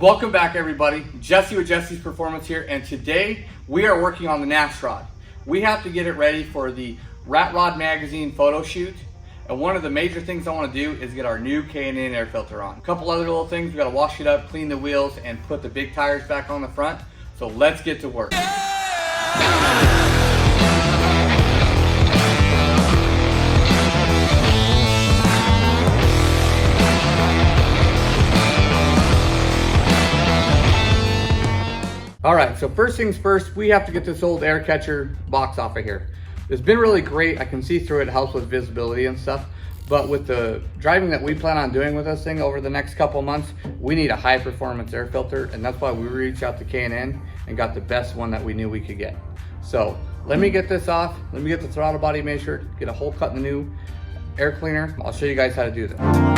Welcome back everybody, Jesse with Jesse's Performance here, and today we are working on the NASROD. We have to get it ready for the Rat Rod Magazine photo shoot, and one of the major things I want to do is get our new K&N air filter on. A couple other little things, we got to wash it up, clean the wheels, and put the big tires back on the front. So let's get to work. All right, so first things first, we have to get this old air catcher box off of here. It's been really great. I can see through it. It helps with visibility and stuff. But with the driving that we plan on doing with this thing over the next couple months, we need a high performance air filter. And that's why we reached out to K&N and got the best one that we knew we could get. So let me get this off. Let me get the throttle body measured, get a hole cut in the new air cleaner. I'll show you guys how to do that.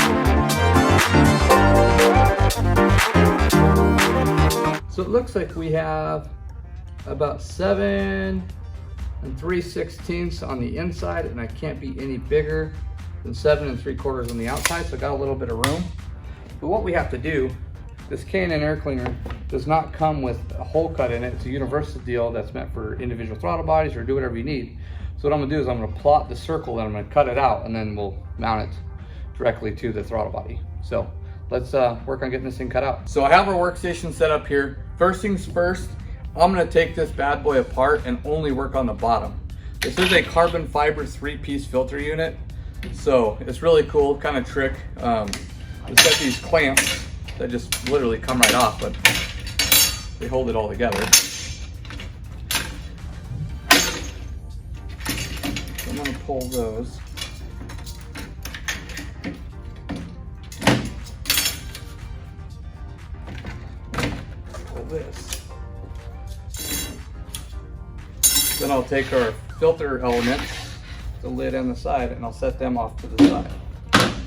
So it looks like we have about 7 3/16 on the inside, and I can't be any bigger than 7 3/4 on the outside, so I got a little bit of room. But what we have to do, this K&N air cleaner does not come with a hole cut in it. It's a universal deal that's meant for individual throttle bodies or do whatever you need. So what I'm gonna do is I'm gonna plot the circle and I'm gonna cut it out, and then we'll mount it directly to the throttle body. So let's work on getting this thing cut out. So I have our workstation set up here. First things first, I'm gonna take this bad boy apart and only work on the bottom. This is a carbon fiber 3-piece filter unit. So it's really cool, kind of trick. It's got these clamps that just literally come right off, but they hold it all together. So I'm gonna pull those. This. Then I'll take our filter element, the lid and the side, and I'll set them off to the side.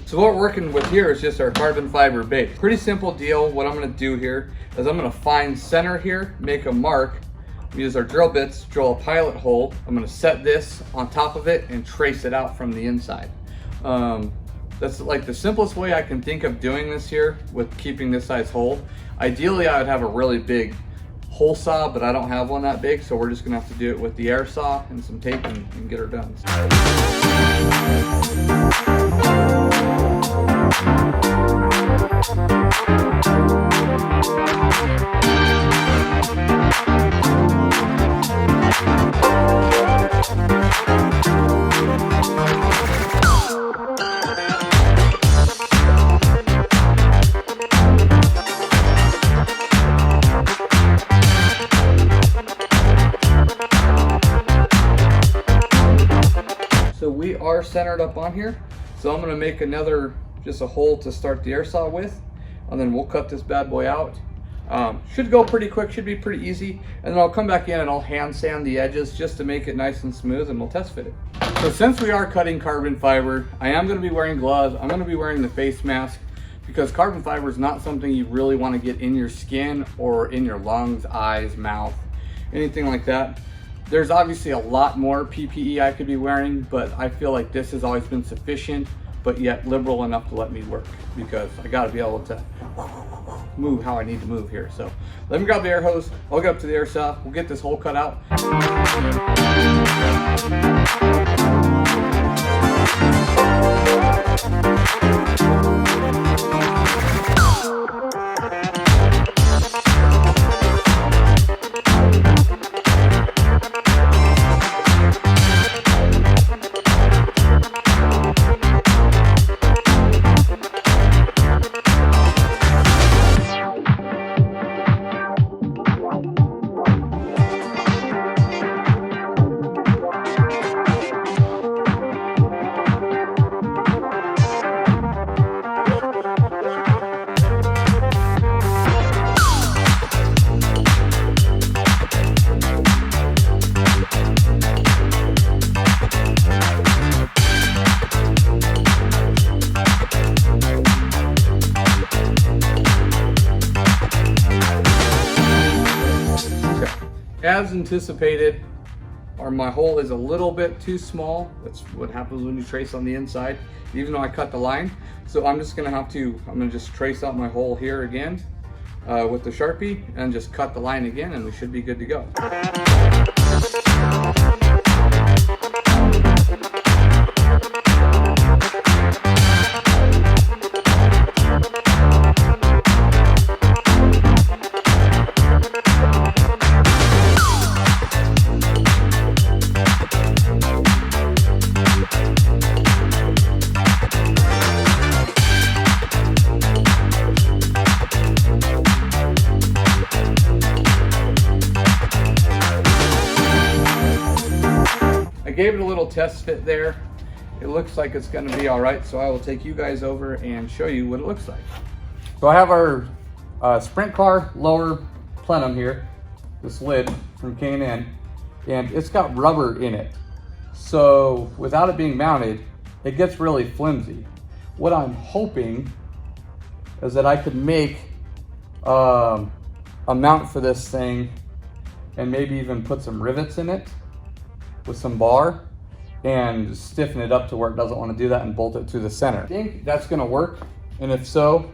So what we're working with here is just our carbon fiber base. Pretty simple deal. What I'm going to do here is I'm going to find center here, make a mark, use our drill bits, drill a pilot hole. I'm going to set this on top of it and trace it out from the inside. That's like the simplest way I can think of doing this here with keeping this size hole. Ideally, I would have a really big hole saw, but I don't have one that big, so we're just gonna have to do it with the air saw and some tape and get her done. So we are centered up on here. So I'm gonna make just a hole to start the air saw with, and then we'll cut this bad boy out. Should go pretty quick, should be pretty easy. And then I'll come back in and I'll hand sand the edges just to make it nice and smooth, and we'll test fit it. So since we are cutting carbon fiber, I am gonna be wearing gloves. I'm gonna be wearing the face mask because carbon fiber is not something you really wanna get in your skin or in your lungs, eyes, mouth, anything like that. There's obviously a lot more PPE I could be wearing, but I feel like this has always been sufficient, but yet liberal enough to let me work, because I gotta be able to move how I need to move here. So let me grab the air hose, I'll get up to the air saw, we'll get this hole cut out. As anticipated, my hole is a little bit too small. That's what happens when you trace on the inside, even though I cut the line. So I'm just gonna just trace out my hole here again. with the Sharpie and just cut the line again, and we should be good to go. Gave it a little test fit there. It looks like it's going to be all right, so I will take you guys over and show you what it looks like. So I have our sprint car lower plenum here, this lid from K&N, and it's got rubber in it. So without it being mounted, it gets really flimsy. What I'm hoping is that I could make a mount for this thing and maybe even put some rivets in it with some bar and stiffen it up to where it doesn't want to do that and bolt it to the center. I think that's going to work, and if so,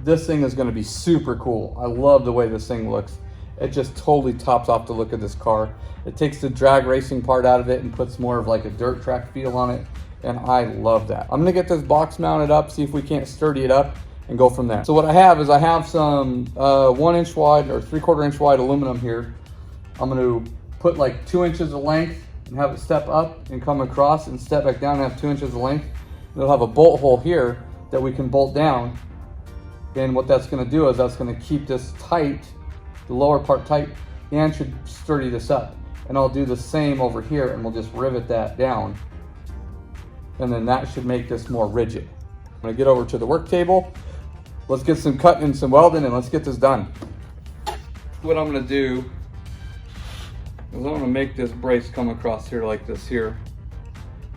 this thing is going to be super cool. I love the way this thing looks. It just totally tops off the look of this car. It takes the drag racing part out of it and puts more of like a dirt track feel on it, and I love that. I'm gonna get this box mounted up, see if we can't sturdy it up, and go from there. So what I have is I have some 1 inch wide or 3/4 inch wide aluminum here. I'm gonna put like 2 inches of length and have it step up and come across and step back down and have 2 inches of length. It'll have a bolt hole here that we can bolt down. And what that's gonna do is that's gonna keep this tight, the lower part tight, and should sturdy this up. And I'll do the same over here, and we'll just rivet that down. And then that should make this more rigid. I'm gonna get over to the work table. Let's get some cutting and some welding, and let's get this done. What I'm gonna do is I'm gonna make this brace come across here like this here.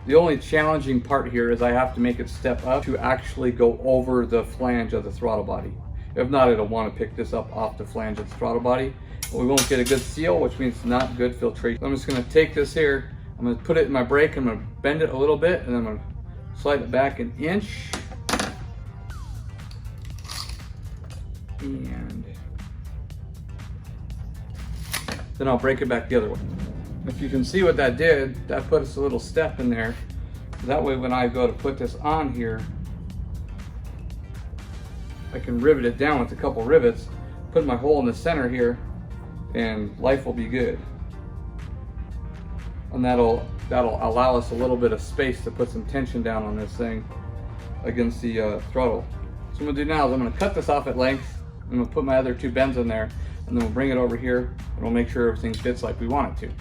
The only challenging part here is I have to make it step up to actually go over the flange of the throttle body. If not, it'll want to pick this up off the flange of the throttle body. We won't get a good seal, which means not good filtration. So I'm just gonna take this here, I'm gonna put it in my brake, I'm gonna bend it a little bit, and then I'm gonna slide it back an inch. And then I'll break it back the other way. If you can see what that did, that put us a little step in there. That way when I go to put this on here, I can rivet it down with a couple rivets, put my hole in the center here, and life will be good. And that'll allow us a little bit of space to put some tension down on this thing against the throttle. So what I'm gonna do now is I'm gonna cut this off at length. I'm gonna put my other two bends in there, and then we'll bring it over here, and we'll make sure everything fits like we want it to.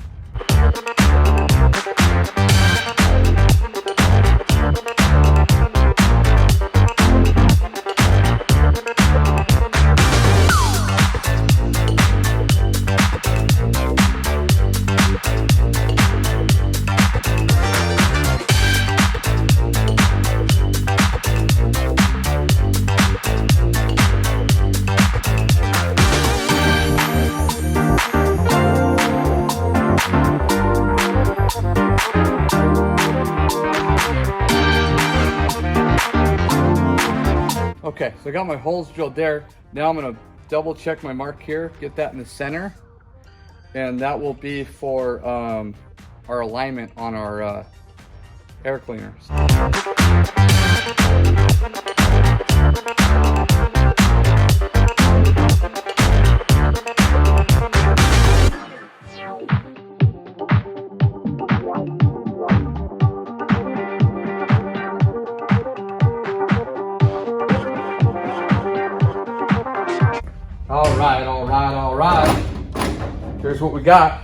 Okay, so I got my holes drilled there. Now I'm gonna double check my mark here, get that in the center, and that will be for our alignment on our air cleaners. All right. Here's what we got.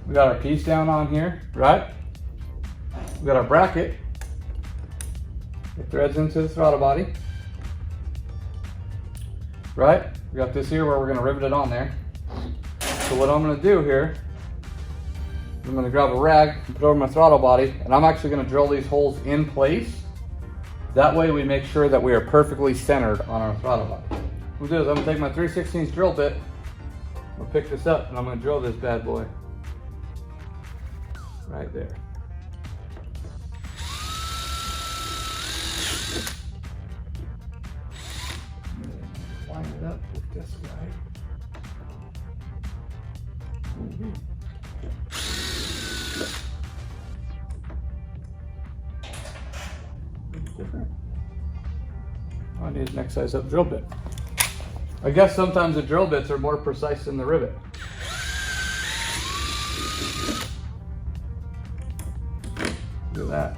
We got our piece down on here, right? We got our bracket. It threads into the throttle body, right? We got this here where we're gonna rivet it on there. So what I'm gonna do here, I'm gonna grab a rag and put it over my throttle body, and I'm actually gonna drill these holes in place. That way we make sure that we are perfectly centered on our throttle body. What I'm gonna do is I'm gonna take my 3/16 drill bit, I'm gonna pick this up, and I'm gonna drill this bad boy right there. Line with this guy. Different. I need a next size up drill bit. I guess sometimes the drill bits are more precise than the rivet. Look at that.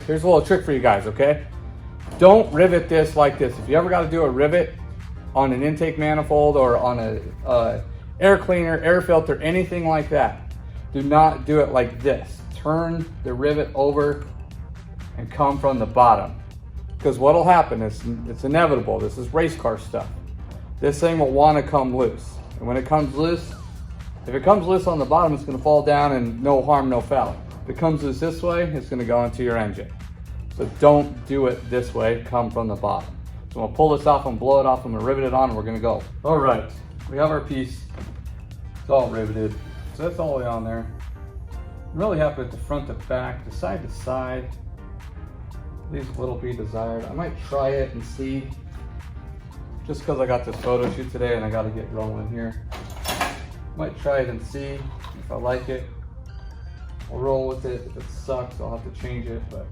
Here's a little trick for you guys, okay? Don't rivet this like this. If you ever got to do a rivet on an intake manifold or on a air cleaner, air filter, anything like that, do not do it like this. Turn the rivet over and come from the bottom. Because what'll happen is, it's inevitable, this is race car stuff. This thing will want to come loose. And when it comes loose, if it comes loose on the bottom, it's going to fall down and no harm, no foul. If it comes loose this way, it's going to go into your engine. So don't do it this way, come from the bottom. So I'm gonna pull this off and blow it off, I'm gonna rivet it on and we're gonna go. All right, we have our piece. It's all riveted. So that's all the way on there. I'm really happy with the front to back, the side to side. Leaves a little be desired. I might try it and see. Just because I got this photo shoot today and I gotta get rolling here. Might try it and see if I like it. I'll roll with it. If it sucks, I'll have to change it, but.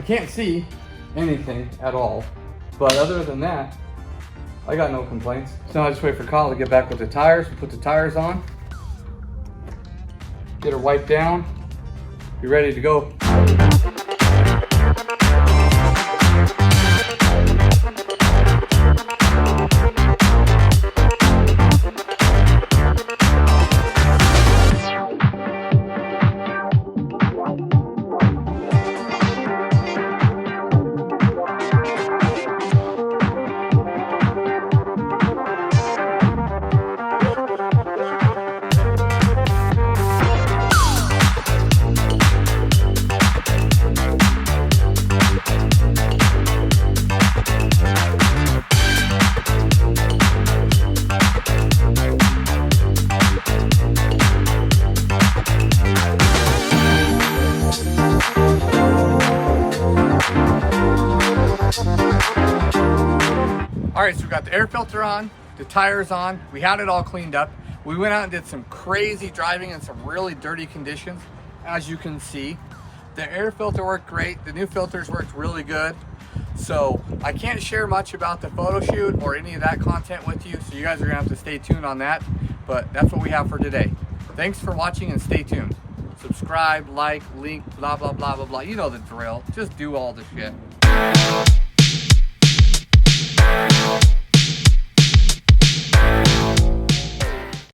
Can't see anything at all, but other than that, I got no complaints. So I just wait for Kyle to get back with the tires. We put the tires on, get her wiped down, be ready to go. All right, so we got the air filter on, the tires on, we had it all cleaned up. We went out and did some crazy driving in some really dirty conditions. As you can see, the air filter worked great. The new filters worked really good. So I can't share much about the photo shoot or any of that content with you. So you guys are gonna have to stay tuned on that, but that's what we have for today. Thanks for watching and stay tuned. Subscribe, like, link, blah, blah, blah, blah, blah. You know the drill. Just do all the shit.